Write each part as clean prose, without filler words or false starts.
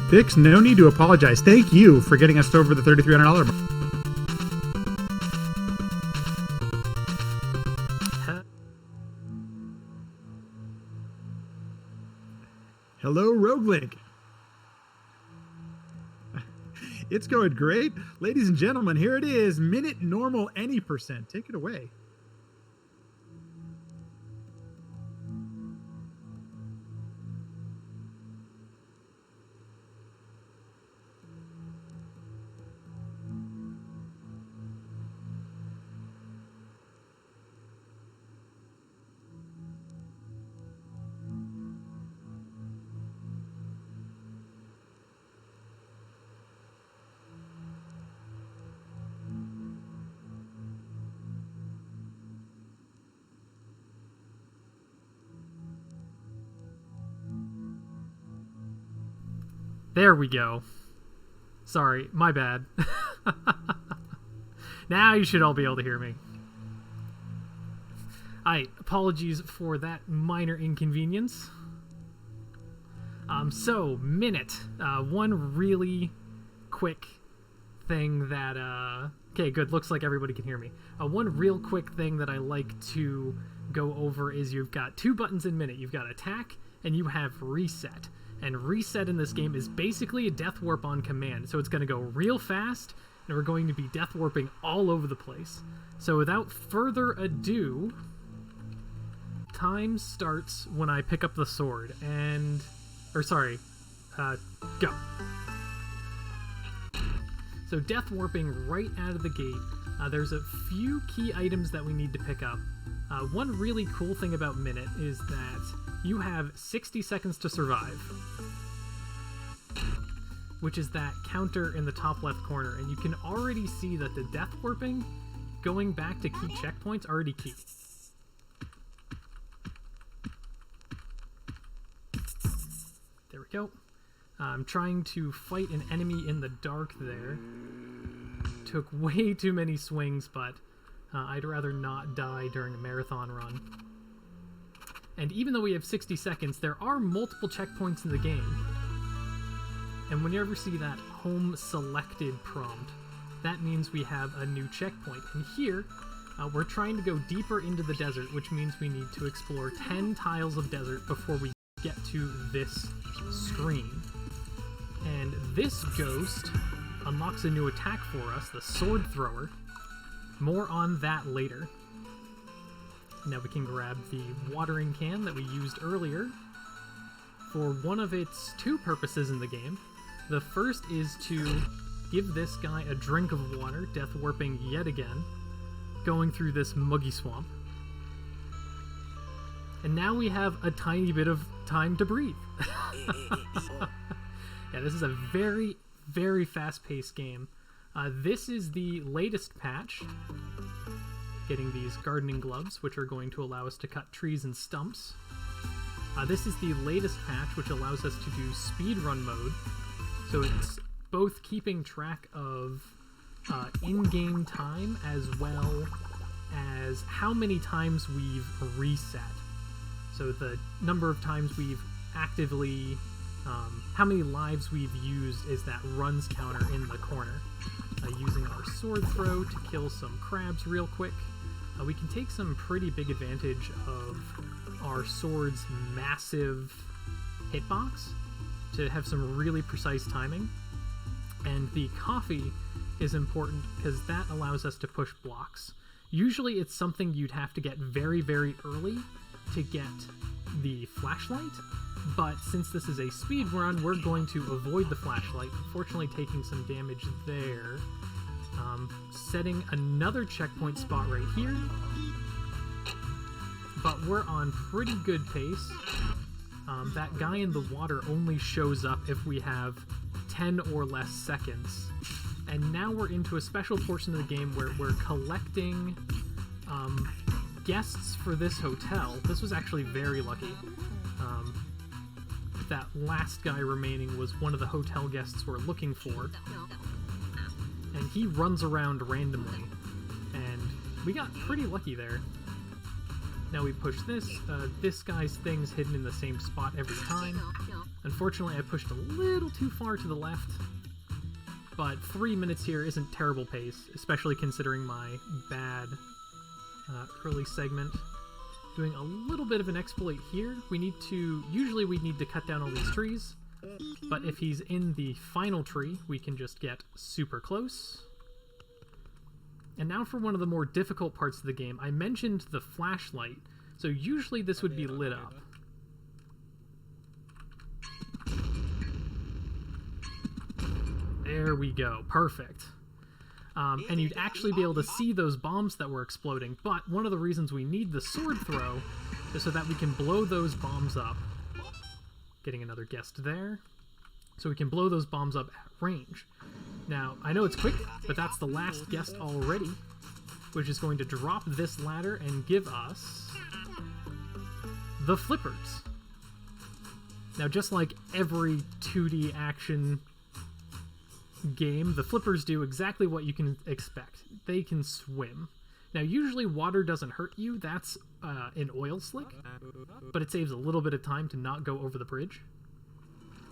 Bix, no need to apologize. Thank you for getting us over the $3,300 mark. Hello, RogueLink. It's going great. Ladies and gentlemen, here it is. Minute normal any percent. Take it away. There we go. Sorry, my bad. Now you should all be able to hear me. Alright, apologies for that minor inconvenience. So, Minit. One really quick thing that... okay, good. Looks like everybody can hear me. One real quick thing that I like to go over is you've got two buttons in Minit. You've got attack and you have reset. And reset in this game is basically a death warp on command. So it's going to go real fast, and we're going to be death warping all over the place. So without further ado, time starts when I pick up the sword. And... or sorry, go. So death warping right out of the gate. There's a few key items that we need to pick up. One really cool thing about Minit is that you have 60 seconds to survive, which is that counter in the top left corner, and you can already see that the death warping going back to key checkpoints already key. There we go. I'm trying to fight an enemy in the dark there. Took way too many swings, but I'd rather not die during a marathon run. And even though we have 60 seconds, there are multiple checkpoints in the game. And when you ever see that home selected prompt, that means we have a new checkpoint. And here, we're trying to go deeper into the desert, which means we need to explore 10 tiles of desert before we get to this screen. And this ghost unlocks a new attack for us, the sword thrower. More on that later. Now we can grab the watering can that we used earlier for one of its two purposes in the game. The first is to give this guy a drink of water, death warping yet again, going through this muggy swamp. And now we have a tiny bit of time to breathe. Yeah, this is a very, very fast-paced game. This is the latest patch. Getting these gardening gloves, which are going to allow us to cut trees and stumps. This is the latest patch, which allows us to do speedrun mode. So it's both keeping track of in-game time as well as how many times we've reset. So the number of times we've actively... how many lives we've used is that runs counter in the corner. Using our sword throw to kill some crabs real quick. We can take some pretty big advantage of our sword's massive hitbox to have some really precise timing. And the coffee is important because that allows us to push blocks. Usually it's something you'd have to get very, very early to get the flashlight, but since this is a speed run, we're going to avoid the flashlight, unfortunately taking some damage there. Setting another checkpoint spot right here, but we're on pretty good pace. That guy in the water only shows up if we have 10 or less seconds. And now we're into a special portion of the game where we're collecting guests for this hotel. This was actually very lucky. That last guy remaining was one of the hotel guests we're looking for. And he runs around randomly. And we got pretty lucky there. Now we push this. This guy's thing's hidden in the same spot every time. Unfortunately, I pushed a little too far to the left. But 3 minutes here isn't terrible pace, especially considering my bad early segment. Doing a little bit of an exploit here. Usually we need to cut down all these trees, but if he's in the final tree, we can just get super close. And now for one of the more difficult parts of the game. I mentioned the flashlight, so usually this would be lit up. There we go, perfect. And you'd actually be able to see those bombs that were exploding, but one of the reasons we need the sword throw is so that we can blow those bombs up. Getting another guest there. So we can blow those bombs up at range. Now, I know it's quick, but that's the last guest already, which is going to drop this ladder and give us the flippers. Now, just like every 2D action game, the flippers do exactly what you can expect. They can swim. Now, usually water doesn't hurt you. That's an oil slick, but it saves a little bit of time to not go over the bridge.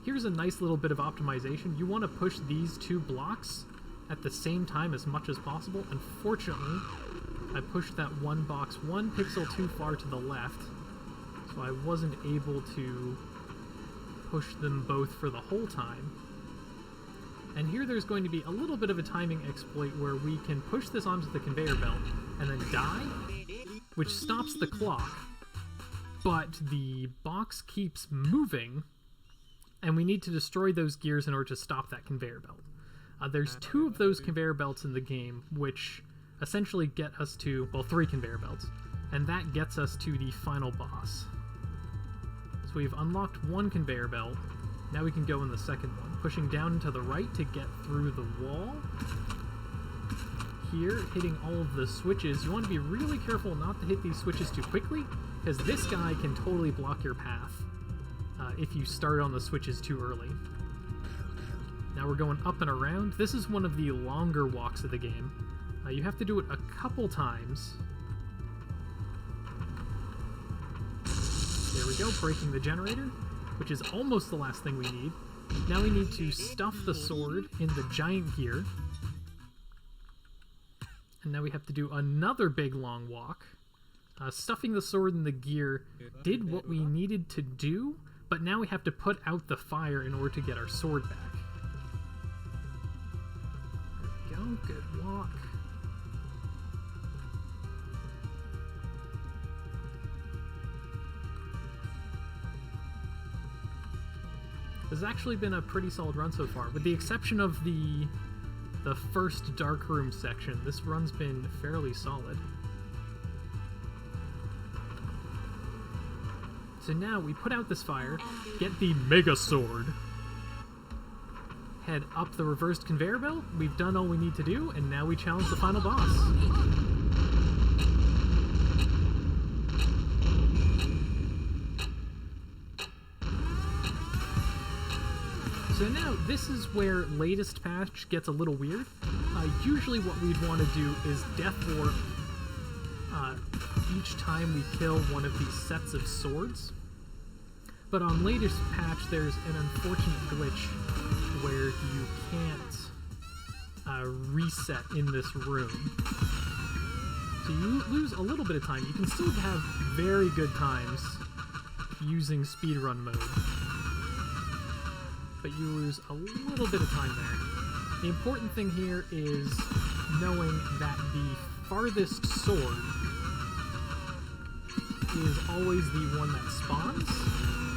Here's a nice little bit of optimization. You want to push these 2 blocks at the same time as much as possible. Unfortunately, I pushed that one box 1 pixel too far to the left, so I wasn't able to push them both for the whole time. And here there's going to be a little bit of a timing exploit where we can push this onto the conveyor belt and then die, which stops the clock, but the box keeps moving, and we need to destroy those gears in order to stop that conveyor belt. There's 2 of those conveyor belts in the game, which essentially get us to, well, 3 conveyor belts, and that gets us to the final boss. So we've unlocked 1 conveyor belt. Now we can go in the second one, pushing down to the right to get through the wall. Here, hitting all of the switches. You want to be really careful not to hit these switches too quickly, because this guy can totally block your path if you start on the switches too early. Now we're going up and around. This is one of the longer walks of the game. You have to do it a couple times. There we go, breaking the generator, which is almost the last thing we need. Now we need to stuff the sword in the giant gear. And now we have to do another big long walk. Stuffing the sword in the gear did what we needed to do, but now we have to put out the fire in order to get our sword back. There we go, good walk. This has actually been a pretty solid run so far, with the exception of the first dark room section. This run's been fairly solid. So now we put out this fire, get the Mega Sword, head up the reversed conveyor belt. We've done all we need to do, and now we challenge the final boss. So now, this is where latest patch gets a little weird. Usually what we'd want to do is death warp each time we kill one of these sets of swords. But on latest patch, there's an unfortunate glitch where you can't reset in this room. So you lose a little bit of time. You can still have very good times using speedrun mode, but you lose a little bit of time there. The important thing here is knowing that the farthest sword is always the one that spawns.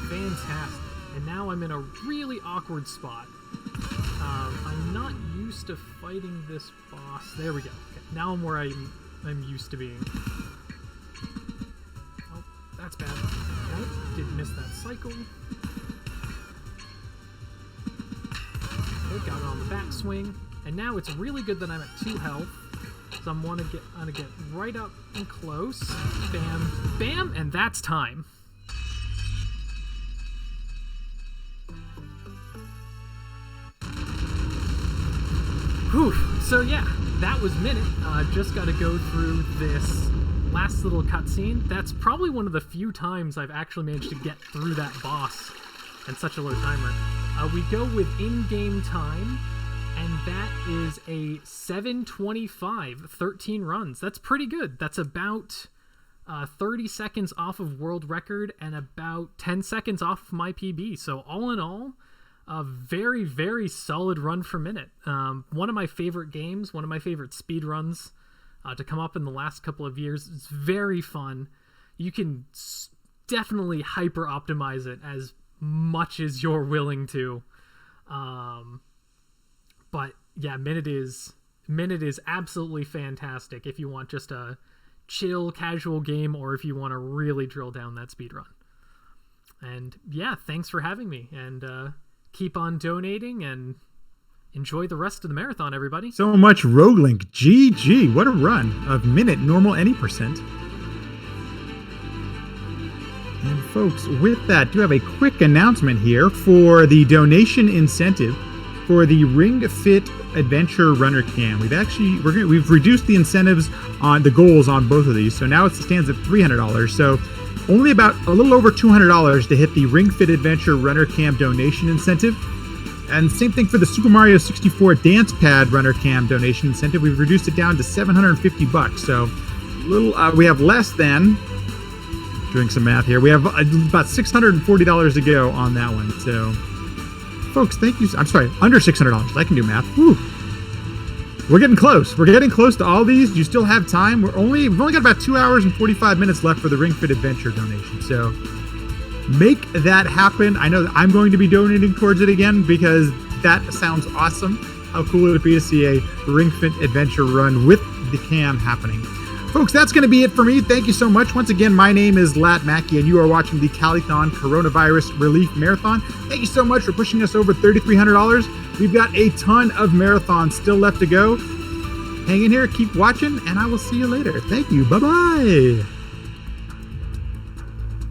Fantastic. And now I'm in a really awkward spot. I'm not used to fighting this boss. There we go. Okay, now I'm where I'm used to being. Oh, that's bad. Oh, did miss that cycle. Okay, got it on the backswing. And now it's really good that I'm at 2 health. So I'm gonna get right up and close. Bam, bam, and that's time. Whew. So yeah, that was Minit. Just got to go through this last little cutscene, that's probably one of the few times I've actually managed to get through that boss in such a low timer. We go with in-game time, and that is a 7:25, 13 runs. That's pretty good. That's about 30 seconds off of world record and about 10 seconds off of my PB. So all in all, a very, very solid run for Minit. One of my favorite games, one of my favorite speed runs to come up in the last couple of years. It's very fun. You can definitely hyper optimize it as much as you're willing to. But yeah, Minit is absolutely fantastic if you want just a chill, casual game, or if you want to really drill down that speed run. And yeah, thanks for having me, and keep on donating and enjoy the rest of the marathon, everybody. So much RogueLink. GG. What a run of Minit normal any percent. And folks, with that, do have a quick announcement here for the donation incentive for the Ring Fit Adventure Runner Cam. We've reduced the incentives on the goals on both of these, so now it stands at $300. So only about a little over $200 to hit the Ring Fit Adventure Runner Cam donation incentive. And same thing for the Super Mario 64 Dance Pad Runner Cam donation incentive. We've reduced it down to $750. So we have less than, doing some math here, we have about $640 to go on that one. So folks, thank you. I'm sorry, under $600. I can do math. Whew. We're getting close. We're getting close to all these. You still have time. We've only got about 2 hours and 45 minutes left for the Ring Fit Adventure donation. So make that happen. I know that I'm going to be donating towards it again because that sounds awesome. How cool would it be to see a Ring Fit Adventure run with the cam happening? Folks, that's going to be it for me. Thank you so much. Once again, my name is Lat Mackey, and you are watching the Calithon Coronavirus Relief Marathon. Thank you so much for pushing us over $3,300. We've got a ton of marathons still left to go. Hang in here, keep watching, and I will see you later. Thank you. Bye-bye.